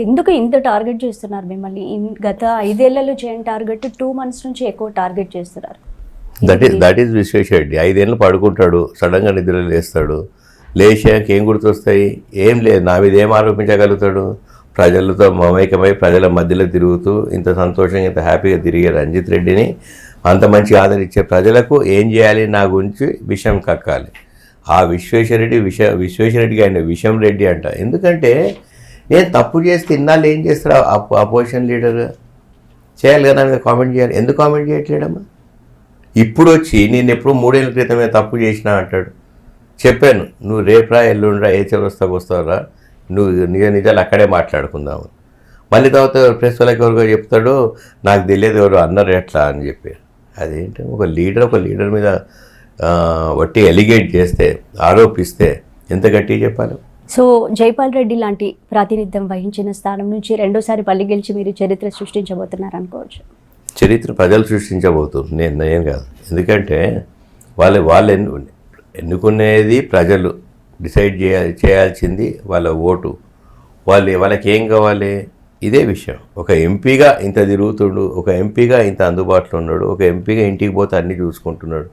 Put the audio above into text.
ఎందుకు ఇంత టార్గెట్ చేస్తున్నారు మిమ్మల్ని? గత 5 ఏళ్లలో చేయని టార్గెట్ 2 మంత్స్ నుంచి ఎక్కువ టార్గెట్ చేస్తున్నారు. That is Vishweshwar Reddy. 5 ఏళ్ళు పడుకుంటాడు, సడన్గా నిద్ర లేస్తాడు. లేచాక ఏం గుర్తొస్తాయి? ఏం లేదు. నా మీద ఏం ఆరోపించగలుగుతాడు? ప్రజలతో మమేకమై ప్రజల మధ్యలో తిరుగుతూ ఇంత సంతోషంగా ఇంత హ్యాపీగా తిరిగే రంజిత్ రెడ్డిని అంత మంచి ఆదరించే ప్రజలకు ఏం చేయాలి? నా గురించి విషయం కక్కాలి. ఆ విశ్వేశ్వరరెడ్డికి ఆయన విషం రెడ్డి అంట. ఎందుకంటే నేను తప్పు చేస్తే ఇన్నాళ్ళు ఏం చేస్తాడు అపోజిషన్ లీడర్? చేయాలి కదా, మీద కామెంట్ చేయాలి. ఎందుకు కామెంట్ చేయట్లేడమ్మా? ఇప్పుడు వచ్చి నేను ఎప్పుడు 3 ఏళ్ళ క్రితమే తప్పు చేసినా అంటాడు. చెప్పాను, నువ్వు రేపురా ఎల్లుండ్రా ఏ చౌరస్తాకు వస్తావురా, నువ్వు నిజాలు అక్కడే మాట్లాడుకుందాము. మళ్ళీ తర్వాత ప్రెస్ వాళ్ళకి ఎవరికో చెప్తాడు, నాకు తెలియదు ఎవరు అన్నారు ఎట్లా అని చెప్పి. అదేంటి, ఒక లీడర్ మీద వట్టి ఎలిగేట్ చేస్తే, ఆరోపిస్తే ఎంత గట్టిగా చెప్పాలి? సో జైపాల్ రెడ్డి లాంటి ప్రాతినిధ్యం వహించిన స్థానం నుంచి రెండోసారి పల్లి గెలిచి మీరు చరిత్ర సృష్టించబోతున్నారు అనుకోవచ్చు. చరిత్ర ప్రజలు సృష్టించబోతుంది, నేను కాదు. ఎందుకంటే వాళ్ళు ఎన్నుకునేది ప్రజలు డిసైడ్ చేయాల్సింది వాళ్ళ ఓటు. వాళ్ళకి ఏం కావాలి? ఇదే విషయం. ఒక ఎంపీగా ఇంత తిరుగుతుండు, ఒక ఎంపీగా ఇంత అందుబాటులో ఉన్నాడు, ఒక ఎంపీగా ఇంటికి పోతే అన్నీ చూసుకుంటున్నాడు.